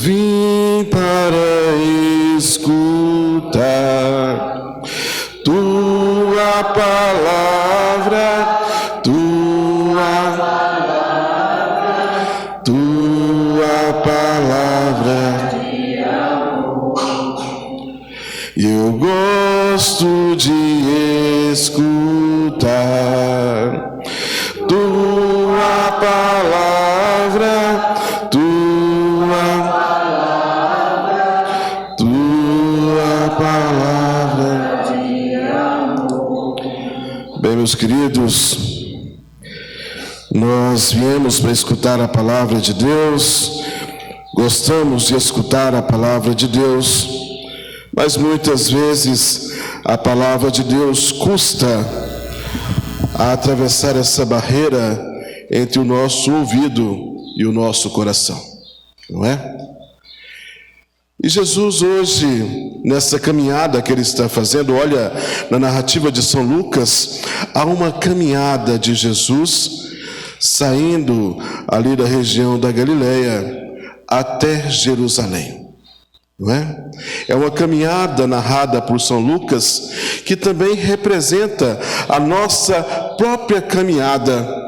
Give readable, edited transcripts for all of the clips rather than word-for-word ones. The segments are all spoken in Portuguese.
vim para escutar tua palavra, tua palavra. Eu gosto de escutar tua palavra, tua palavra. Bem, meus queridos, nós viemos para escutar a palavra de Deus, gostamos de escutar a palavra de Deus, mas muitas vezes a palavra de Deus custa a atravessar essa barreira entre o nosso ouvido e o nosso coração, não é? E Jesus hoje, nessa caminhada que ele está fazendo, olha, na narrativa de São Lucas, há uma caminhada de Jesus saindo ali da região da Galileia até Jerusalém. Não é? É uma caminhada narrada por São Lucas que também representa a nossa própria caminhada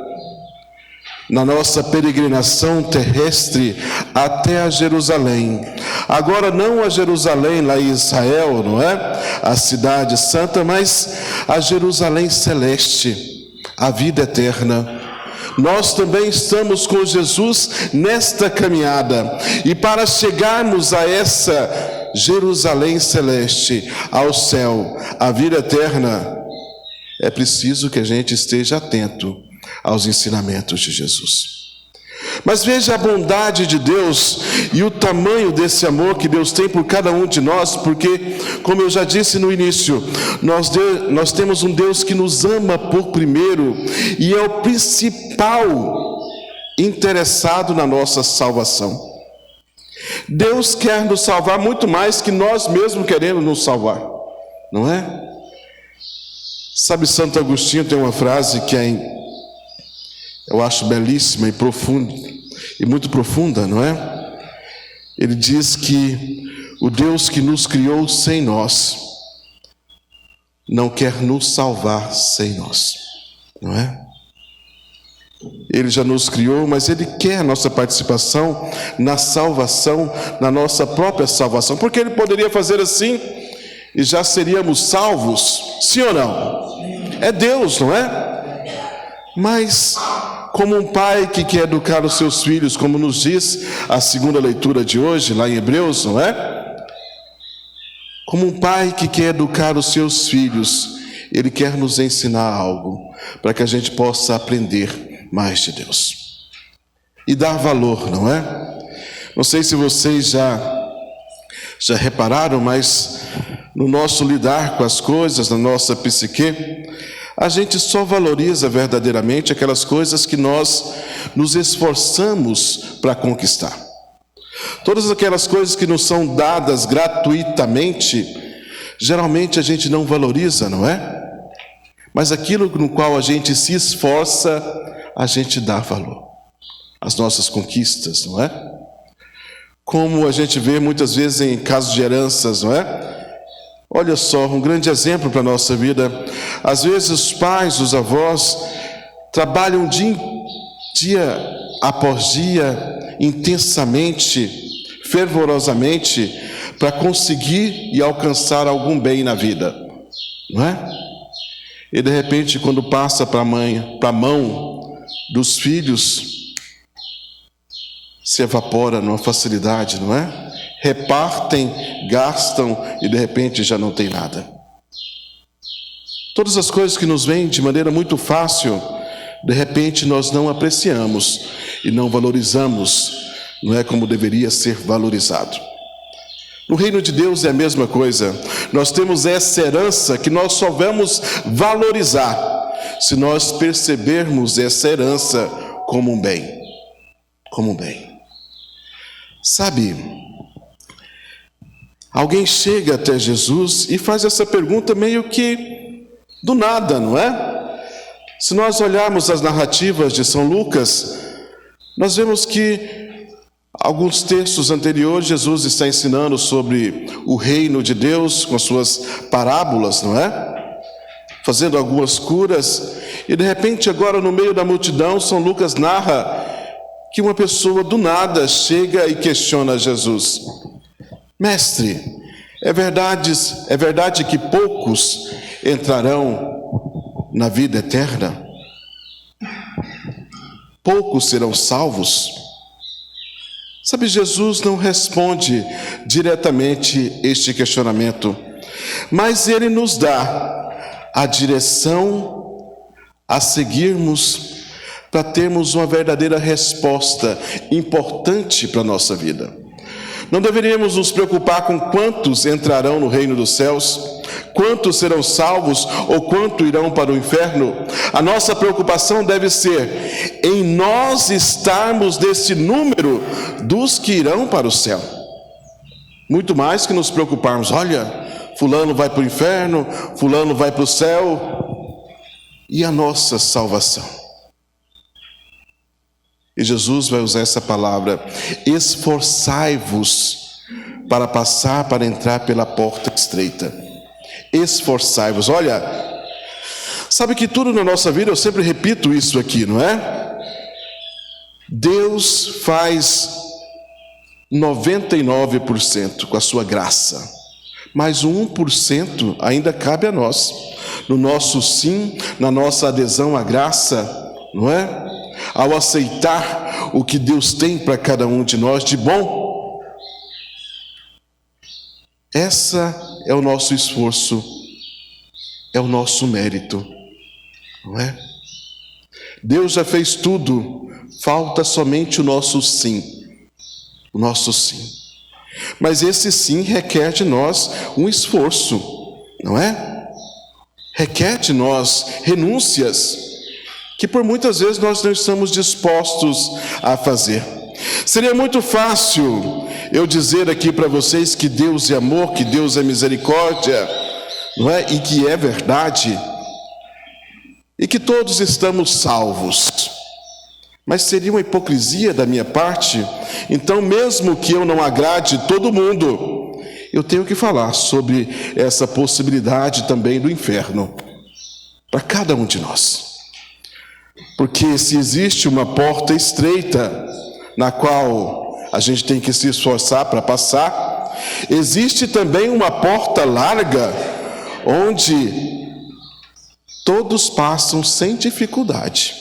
na nossa peregrinação terrestre até a Jerusalém. Agora não a Jerusalém lá em Israel, não é? A cidade santa, mas a Jerusalém celeste, a vida eterna. Nós também estamos com Jesus nesta caminhada, e para chegarmos a essa Jerusalém celeste, ao céu, a vida eterna, é preciso que a gente esteja atento aos ensinamentos de Jesus. Mas veja a bondade de Deus e o tamanho desse amor que Deus tem por cada um de nós, porque, como eu já disse no início, nós temos um Deus que nos ama por primeiro e é o principal interessado na nossa salvação. Deus quer nos salvar muito mais que nós mesmos queremos nos salvar, não é? Sabe, Santo Agostinho tem uma frase que eu acho belíssima e profunda, e muito profunda, não é? Ele diz que o Deus que nos criou sem nós não quer nos salvar sem nós, não é? Ele já nos criou, mas Ele quer a nossa participação na salvação, na nossa própria salvação, porque Ele poderia fazer assim e já seríamos salvos, sim ou não? É Deus, não é? Mas como um pai que quer educar os seus filhos, como nos diz a segunda leitura de hoje, lá em Hebreus, não é? Como um pai que quer educar os seus filhos, ele quer nos ensinar algo, para que a gente possa aprender mais de Deus. E dar valor, não é? Não sei se vocês já repararam, mas no nosso lidar com as coisas, na nossa psique, a gente só valoriza verdadeiramente aquelas coisas que nós nos esforçamos para conquistar. Todas aquelas coisas que nos são dadas gratuitamente, geralmente a gente não valoriza, não é? Mas aquilo no qual a gente se esforça, a gente dá valor. As nossas conquistas, não é? Como a gente vê muitas vezes em casos de heranças, não é? Olha só, um grande exemplo para a nossa vida. Às vezes os pais, os avós, trabalham dia após dia, intensamente, fervorosamente, para conseguir e alcançar algum bem na vida, não é? E de repente, quando passa para a mão dos filhos, se evapora numa facilidade, não é? Repartem, gastam e de repente já não tem nada. Todas as coisas que nos vêm de maneira muito fácil, de repente nós não apreciamos e não valorizamos, não é como deveria ser valorizado. No reino de Deus é a mesma coisa. Nós temos essa herança que nós só vamos valorizar se nós percebermos essa herança como um bem. Como um bem. Sabe, alguém chega até Jesus e faz essa pergunta meio que do nada, não é? Se nós olharmos as narrativas de São Lucas, nós vemos que Alguns textos anteriores, Jesus está ensinando sobre o reino de Deus com as suas parábolas, não é? Fazendo algumas curas, e de repente agora no meio da multidão, São Lucas narra que uma pessoa do nada chega e questiona Jesus: Mestre, é verdade que poucos entrarão na vida eterna? Poucos serão salvos? Sabe, Jesus não responde diretamente este questionamento, mas ele nos dá a direção a seguirmos para termos uma verdadeira resposta importante para a nossa vida. Não deveríamos nos preocupar com quantos entrarão no reino dos céus, quantos serão salvos ou quanto irão para o inferno. A nossa preocupação deve ser em nós estarmos nesse número dos que irão para o céu. Muito mais que nos preocuparmos, olha, fulano vai para o inferno, fulano vai para o céu. E a nossa salvação? E Jesus vai usar essa palavra: esforçai-vos para passar, para entrar pela porta estreita. Esforçai-vos. Olha, sabe que tudo na nossa vida, eu sempre repito isso aqui, não é? Deus faz 99% com a sua graça, mas o 1% ainda cabe a nós, no nosso sim, na nossa adesão à graça, não é? Ao aceitar o que Deus tem para cada um de nós de bom. Essa é o nosso esforço, é o nosso mérito, não é? Deus já fez tudo, falta somente o nosso sim, o nosso sim. Mas esse sim requer de nós um esforço, não é? Requer de nós renúncias, que por muitas vezes nós não estamos dispostos a fazer. Seria muito fácil eu dizer aqui para vocês que Deus é amor, que Deus é misericórdia, não é? E que é verdade, e que todos estamos salvos. Mas seria uma hipocrisia da minha parte. Então, mesmo que eu não agrade todo mundo, eu tenho que falar sobre essa possibilidade também do inferno para cada um de nós. Porque se existe uma porta estreita na qual a gente tem que se esforçar para passar, existe também uma porta larga onde todos passam sem dificuldade.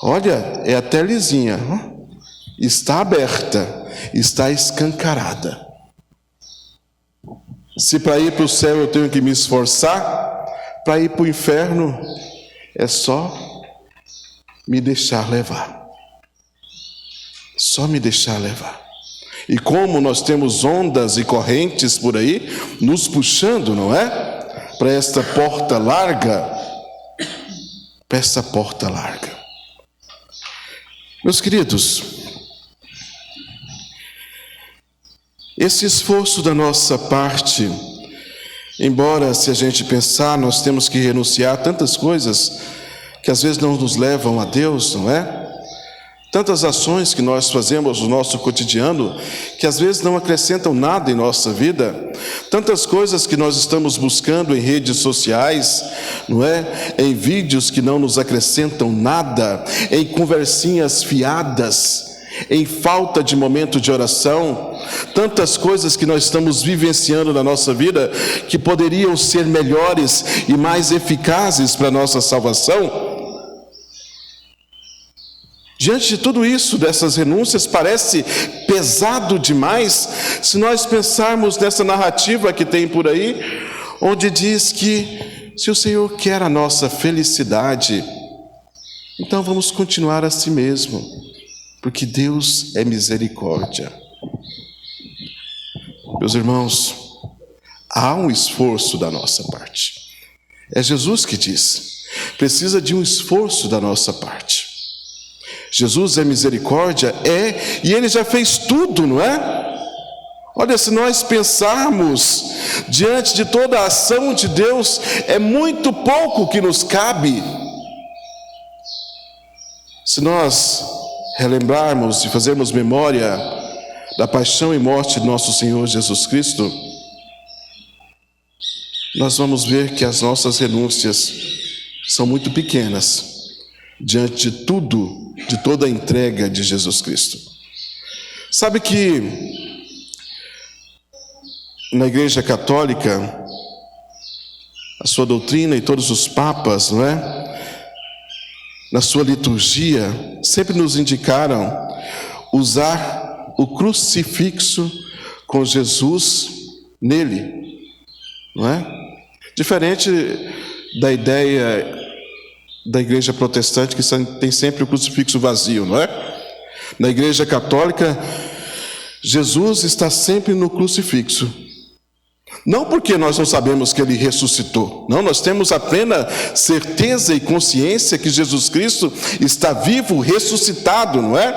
Olha, é até lisinha, está aberta, está escancarada. Se para ir para o céu eu tenho que me esforçar, para ir para o inferno é só me deixar levar. Só me deixar levar. E como nós temos ondas e correntes por aí, nos puxando, não é? Para esta porta larga. Para essa porta larga. Meus queridos, esse esforço da nossa parte, embora se a gente pensar, nós temos que renunciar a tantas coisas que às vezes não nos levam a Deus, não é? Tantas ações que nós fazemos no nosso cotidiano, que às vezes não acrescentam nada em nossa vida. Tantas coisas que nós estamos buscando em redes sociais, não é? Em vídeos que não nos acrescentam nada, em conversinhas fiadas, em falta de momento de oração. Tantas coisas que nós estamos vivenciando na nossa vida, que poderiam ser melhores e mais eficazes para a nossa salvação. Diante de tudo isso, dessas renúncias, parece pesado demais se nós pensarmos nessa narrativa que tem por aí, onde diz que se o Senhor quer a nossa felicidade, então vamos continuar assim mesmo, porque Deus é misericórdia. Meus irmãos, há um esforço da nossa parte. É Jesus que diz, precisa de um esforço da nossa parte. Jesus é misericórdia, e Ele já fez tudo, não é? Olha, se nós pensarmos diante de toda a ação de Deus, é muito pouco que nos cabe. Se nós relembrarmos e fazermos memória da paixão e morte de nosso Senhor Jesus Cristo, nós vamos ver que as nossas renúncias são muito pequenas diante de tudo, de toda a entrega de Jesus Cristo. Sabe que na Igreja Católica, a sua doutrina e todos os papas, não é? Na sua liturgia, sempre nos indicaram usar o crucifixo com Jesus nele, não é? Diferente da ideia da igreja protestante, que tem sempre o crucifixo vazio, não é? Na Igreja Católica, Jesus está sempre no crucifixo. Não porque nós não sabemos que Ele ressuscitou. Não, nós temos a plena certeza e consciência que Jesus Cristo está vivo, ressuscitado, não é?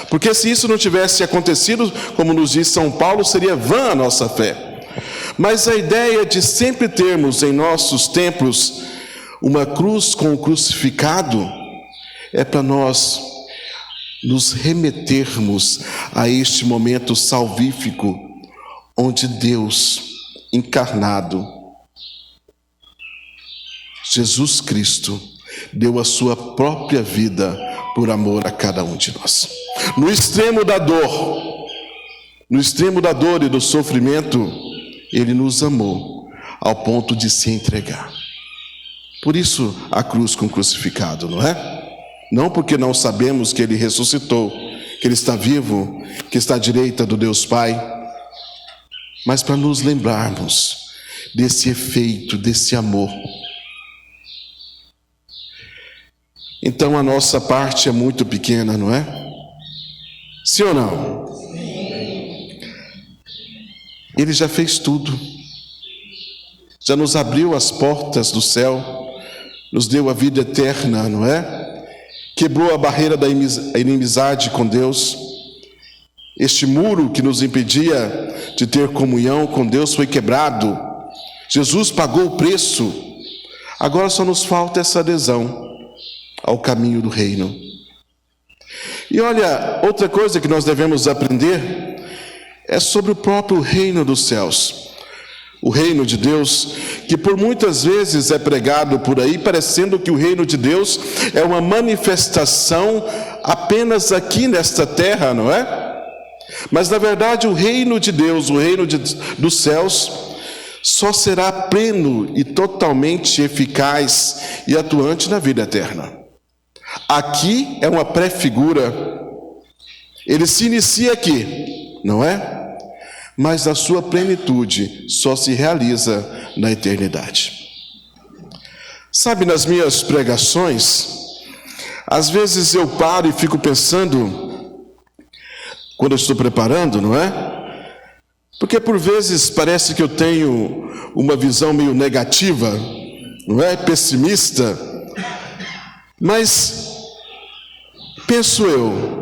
Porque se isso não tivesse acontecido, como nos diz São Paulo, seria vã a nossa fé. Mas a ideia de sempre termos em nossos templos uma cruz com o crucificado é para nós nos remetermos a este momento salvífico onde Deus encarnado, Jesus Cristo, deu a sua própria vida por amor a cada um de nós. No extremo da dor e do sofrimento, Ele nos amou ao ponto de se entregar. Por isso a cruz com o crucificado, não é? Não porque não sabemos que Ele ressuscitou, que Ele está vivo, que está à direita do Deus Pai, mas para nos lembrarmos desse efeito, desse amor. Então a nossa parte é muito pequena, não é? Sim ou não? Ele já fez tudo. Já nos abriu as portas do céu, nos deu a vida eterna, não é? Quebrou a barreira da inimizade com Deus. Este muro que nos impedia de ter comunhão com Deus foi quebrado. Jesus pagou o preço. Agora só nos falta essa adesão ao caminho do reino. E olha, outra coisa que nós devemos aprender é sobre o próprio reino dos céus. O reino de Deus, que por muitas vezes é pregado por aí, parecendo que o reino de Deus é uma manifestação apenas aqui nesta terra, não é? Mas na verdade o reino de Deus, o reino dos céus, só será pleno e totalmente eficaz e atuante na vida eterna. Aqui é uma pré-figura, ele se inicia aqui, não é? Mas a sua plenitude só se realiza na eternidade. Sabe, nas minhas pregações, às vezes eu paro e fico pensando, quando eu estou preparando, não é? Porque por vezes parece que eu tenho uma visão meio negativa, não é? Pessimista. Mas, penso eu,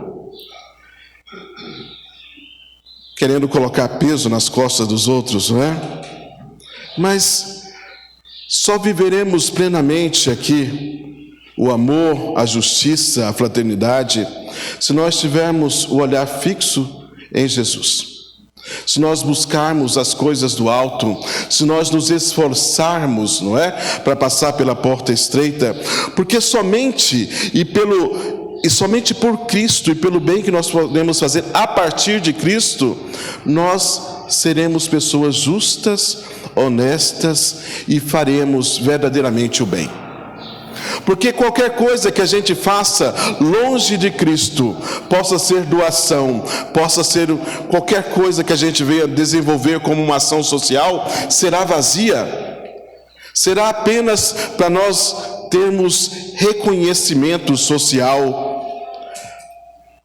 querendo colocar peso nas costas dos outros, não é? Mas só viveremos plenamente aqui o amor, a justiça, a fraternidade, se nós tivermos o olhar fixo em Jesus. Se nós buscarmos as coisas do alto, se nós nos esforçarmos, não é? Para passar pela porta estreita, porque somente por Cristo e pelo bem que nós podemos fazer a partir de Cristo, nós seremos pessoas justas, honestas e faremos verdadeiramente o bem. Porque qualquer coisa que a gente faça longe de Cristo, possa ser doação, possa ser qualquer coisa que a gente venha desenvolver como uma ação social, será vazia. Será apenas para nós termos reconhecimento social,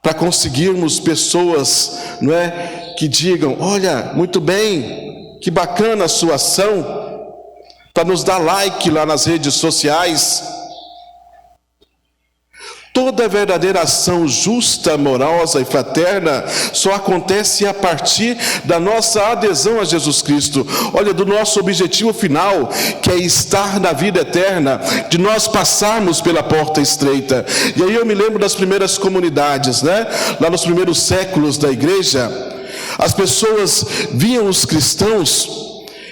para conseguirmos pessoas, não é, que digam: olha, muito bem, que bacana a sua ação, para nos dar like lá nas redes sociais. Toda verdadeira ação justa, amorosa e fraterna só acontece a partir da nossa adesão a Jesus Cristo. Olha, do nosso objetivo final, que é estar na vida eterna, de nós passarmos pela porta estreita. E aí eu me lembro das primeiras comunidades, né? Lá nos primeiros séculos da igreja, as pessoas viam os cristãos,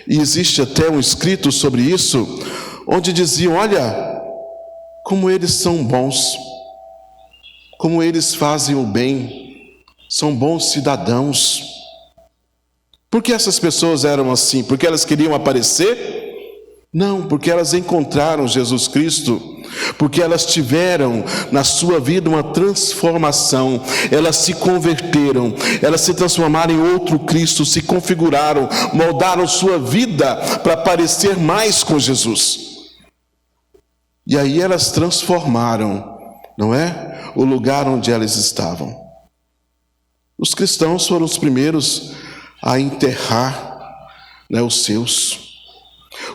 e existe até um escrito sobre isso, onde diziam: olha, como eles são bons, como eles fazem o bem, são bons cidadãos. Por que essas pessoas eram assim? Porque elas queriam aparecer? Não, porque elas encontraram Jesus Cristo, porque elas tiveram na sua vida uma transformação, elas se converteram, elas se transformaram em outro Cristo, se configuraram, moldaram sua vida para parecer mais com Jesus. E aí elas transformaram, não é? O lugar onde elas estavam. Os cristãos foram os primeiros a enterrar, né, os seus.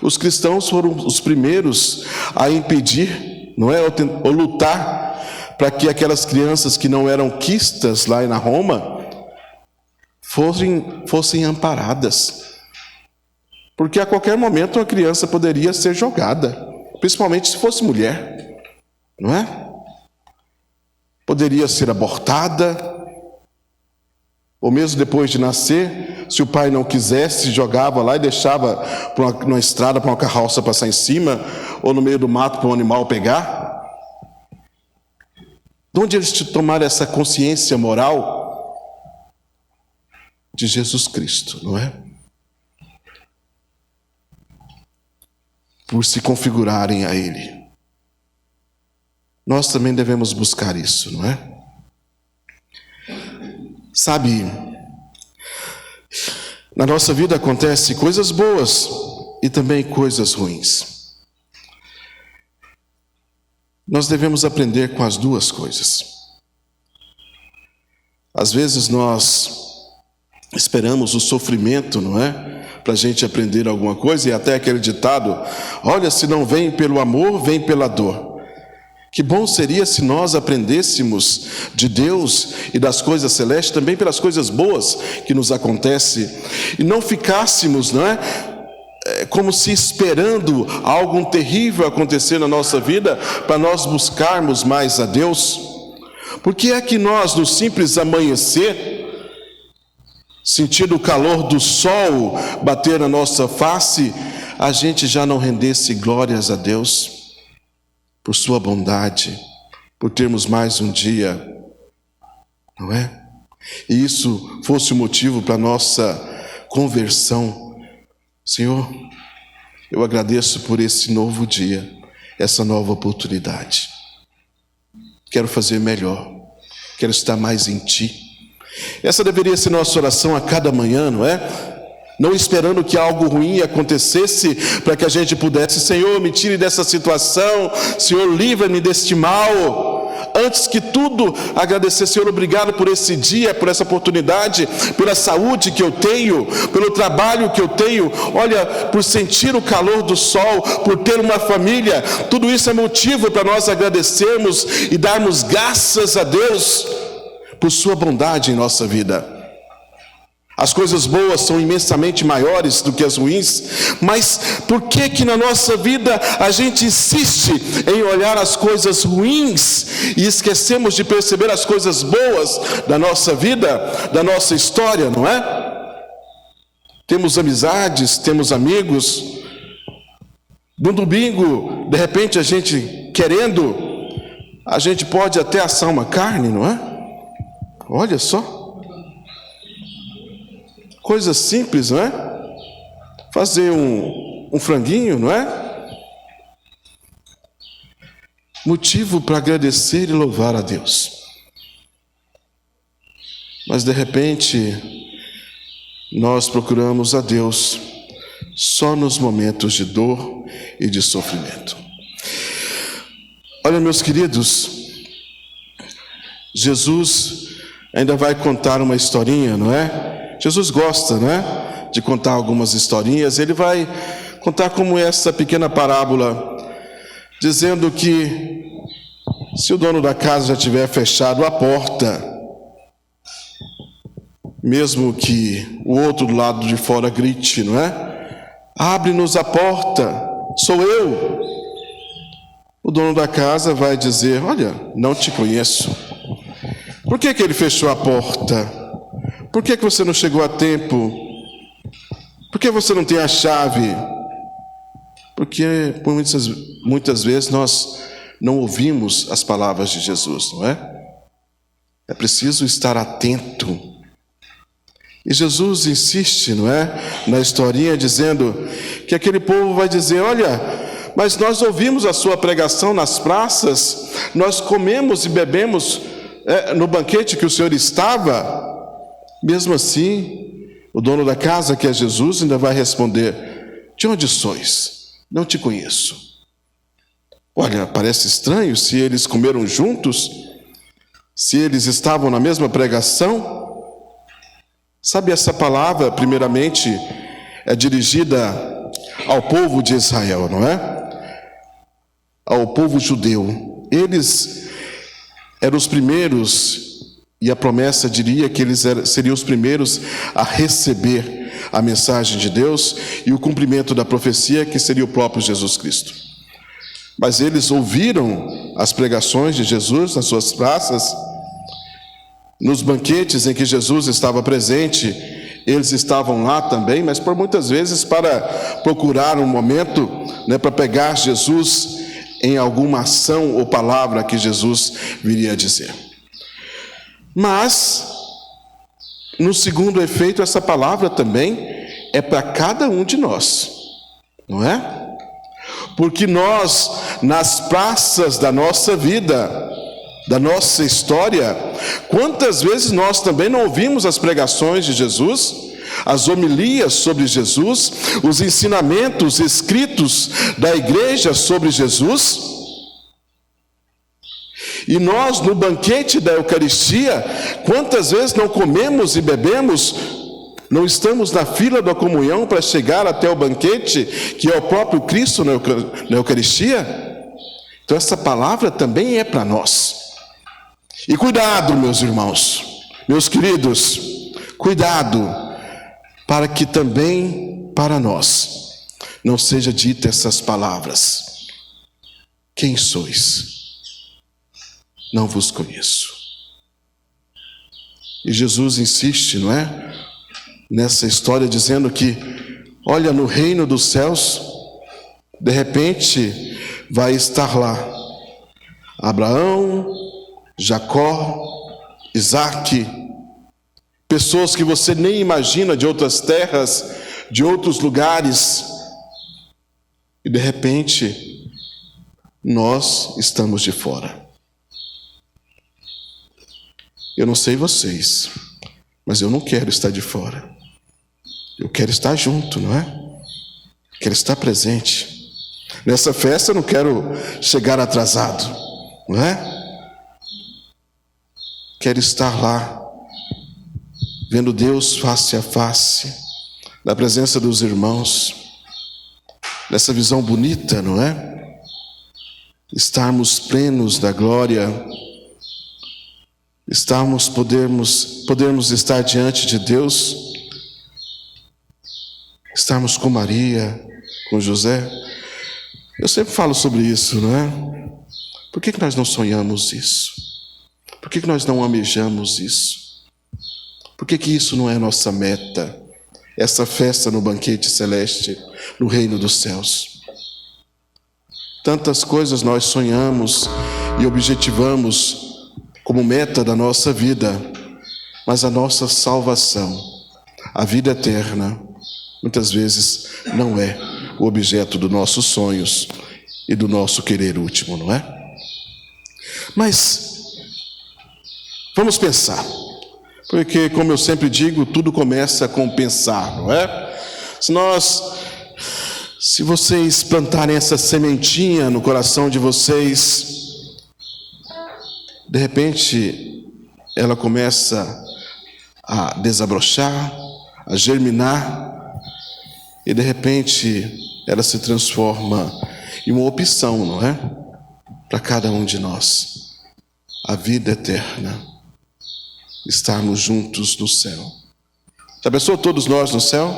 Os cristãos foram os primeiros a impedir, não é, ou lutar para que aquelas crianças que não eram quistas lá na Roma fossem amparadas. Porque a qualquer momento uma criança poderia ser jogada, principalmente se fosse mulher, não é? Poderia ser abortada, ou mesmo depois de nascer, se o pai não quisesse, jogava lá e deixava na estrada para uma carroça passar em cima, ou no meio do mato para um animal pegar. De onde eles tomaram essa consciência moral? De Jesus Cristo, não é? Por se configurarem a Ele. Nós também devemos buscar isso, não é? Sabe, na nossa vida acontecem coisas boas e também coisas ruins. Nós devemos aprender com as duas coisas. Às vezes nós esperamos o sofrimento, não é? Para a gente aprender alguma coisa, e até aquele ditado: olha, se não vem pelo amor, vem pela dor. Que bom seria se nós aprendêssemos de Deus e das coisas celestes também pelas coisas boas que nos acontecem, e não ficássemos, não é, como se esperando algo terrível acontecer na nossa vida para nós buscarmos mais a Deus. Por que é que nós, no simples amanhecer, sentindo o calor do sol bater na nossa face, a gente já não rendesse glórias a Deus por sua bondade, por termos mais um dia, não é? E isso fosse o motivo para a nossa conversão. Senhor, eu agradeço por esse novo dia, essa nova oportunidade. Quero fazer melhor, quero estar mais em Ti. Essa deveria ser nossa oração a cada manhã, não é? Não esperando que algo ruim acontecesse para que a gente pudesse: Senhor, me tire dessa situação, Senhor, livra-me deste mal. Antes que tudo, agradecer: Senhor, obrigado por esse dia, por essa oportunidade, pela saúde que eu tenho, pelo trabalho que eu tenho, olha, por sentir o calor do sol, por ter uma família. Tudo isso é motivo para nós agradecermos e darmos graças a Deus por sua bondade em nossa vida. As coisas boas são imensamente maiores do que as ruins, mas por que que na nossa vida a gente insiste em olhar as coisas ruins e esquecemos de perceber as coisas boas da nossa vida, da nossa história, não é? Temos amizades, temos amigos. No domingo, de repente a gente querendo, a gente pode até assar uma carne, não é? Olha só. Coisa simples, não é? Fazer um franguinho, não é? Motivo para agradecer e louvar a Deus. Mas de repente, nós procuramos a Deus só nos momentos de dor e de sofrimento. Olha, meus queridos, Jesus ainda vai contar uma historinha, não é? Jesus gosta, né, de contar algumas historinhas. Ele vai contar como essa pequena parábola, dizendo que Se o dono da casa já tiver fechado a porta, mesmo que o outro do lado de fora grite, não é? Abre-nos a porta, sou eu. O dono da casa vai dizer, olha, não te conheço. Por que ele fechou a porta? Por que você não chegou a tempo? Por que você não tem a chave? Porque por muitas vezes nós não ouvimos as palavras de Jesus, não é? É preciso estar atento. E Jesus insiste, não é? Na historinha dizendo que aquele povo vai dizer, olha, mas nós ouvimos a sua pregação nas praças, nós comemos e bebemos no banquete que o Senhor estava. Mesmo assim, o dono da casa, que é Jesus, ainda vai responder, de onde sois? Não te conheço. Olha, parece estranho se eles comeram juntos, se eles estavam na mesma pregação. Sabe, essa palavra, primeiramente, é dirigida ao povo de Israel, não é? Ao povo judeu. Eles eram os primeiros, e a promessa diria que eles seriam os primeiros a receber a mensagem de Deus e o cumprimento da profecia, que seria o próprio Jesus Cristo. Mas eles ouviram as pregações de Jesus nas suas praças, nos banquetes em que Jesus estava presente, eles estavam lá também, mas por muitas vezes para procurar um momento, né, para pegar Jesus em alguma ação ou palavra que Jesus viria a dizer. Mas, no segundo efeito, essa palavra também é para cada um de nós, não é? Porque nós, nas praças da nossa vida, da nossa história, quantas vezes nós também não ouvimos as pregações de Jesus, as homilias sobre Jesus, os ensinamentos escritos da igreja sobre Jesus? E nós, no banquete da Eucaristia, quantas vezes não comemos e bebemos, não estamos na fila da comunhão para chegar até o banquete, que é o próprio Cristo na Eucaristia? Então essa palavra também é para nós. E cuidado, meus irmãos, meus queridos, cuidado, para que também para nós não seja dita essas palavras. Quem sois? Não vos conheço. E Jesus insiste, não é? Nessa história dizendo que, olha, no reino dos céus, de repente vai estar lá Abraão, Jacó, Isaque, pessoas que você nem imagina, de outras terras, de outros lugares, e de repente nós estamos de fora. Eu não sei vocês, mas eu não quero estar de fora. Eu quero estar junto, não é? Quero estar presente. Nessa festa eu não quero chegar atrasado, não é? Quero estar lá, vendo Deus face a face, na presença dos irmãos, nessa visão bonita, não é? Estarmos plenos da glória, podermos estar diante de Deus, estarmos com Maria, com José. Eu sempre falo sobre isso, não é? Por que nós não sonhamos isso? Por que nós não almejamos isso? Por que isso não é nossa meta? Essa festa no banquete celeste, no reino dos céus. Tantas coisas nós sonhamos e objetivamos como meta da nossa vida, mas a nossa salvação, a vida eterna, muitas vezes não é o objeto dos nossos sonhos e do nosso querer último, não é? Mas vamos pensar, porque, como eu sempre digo, tudo começa com pensar, não é? Se vocês plantarem essa sementinha no coração de vocês, de repente ela começa a desabrochar, a germinar, e de repente ela se transforma em uma opção, não é? Para cada um de nós. a vida eterna, estarmos juntos no céu. Já pensou todos nós no céu?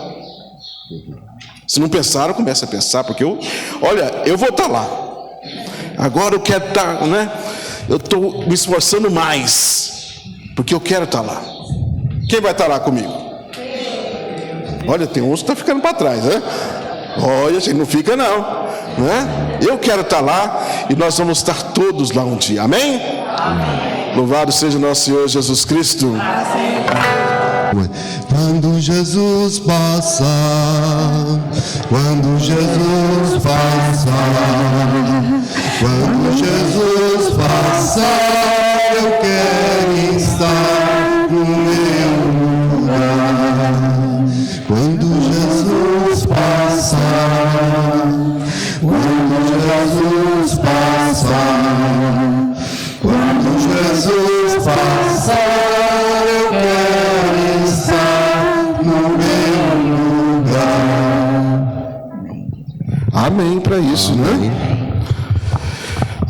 Se não pensaram, comece a pensar, porque eu vou estar lá. Agora eu quero estar, né? Eu estou me esforçando mais, porque eu quero estar lá. Quem vai estar lá comigo? Olha, tem uns que estão ficando para trás, né? Olha, gente, não fica não, né? Eu quero estar lá e nós vamos estar todos lá um dia, amém? Amém. Louvado seja nosso Senhor Jesus Cristo. Quando Jesus passar, quando Jesus passar, quando Jesus passar, eu quero estar no meu lugar. Quando Jesus passar, quando Jesus passar, quando Jesus passar, eu quero estar no meu lugar. Amém para isso, né?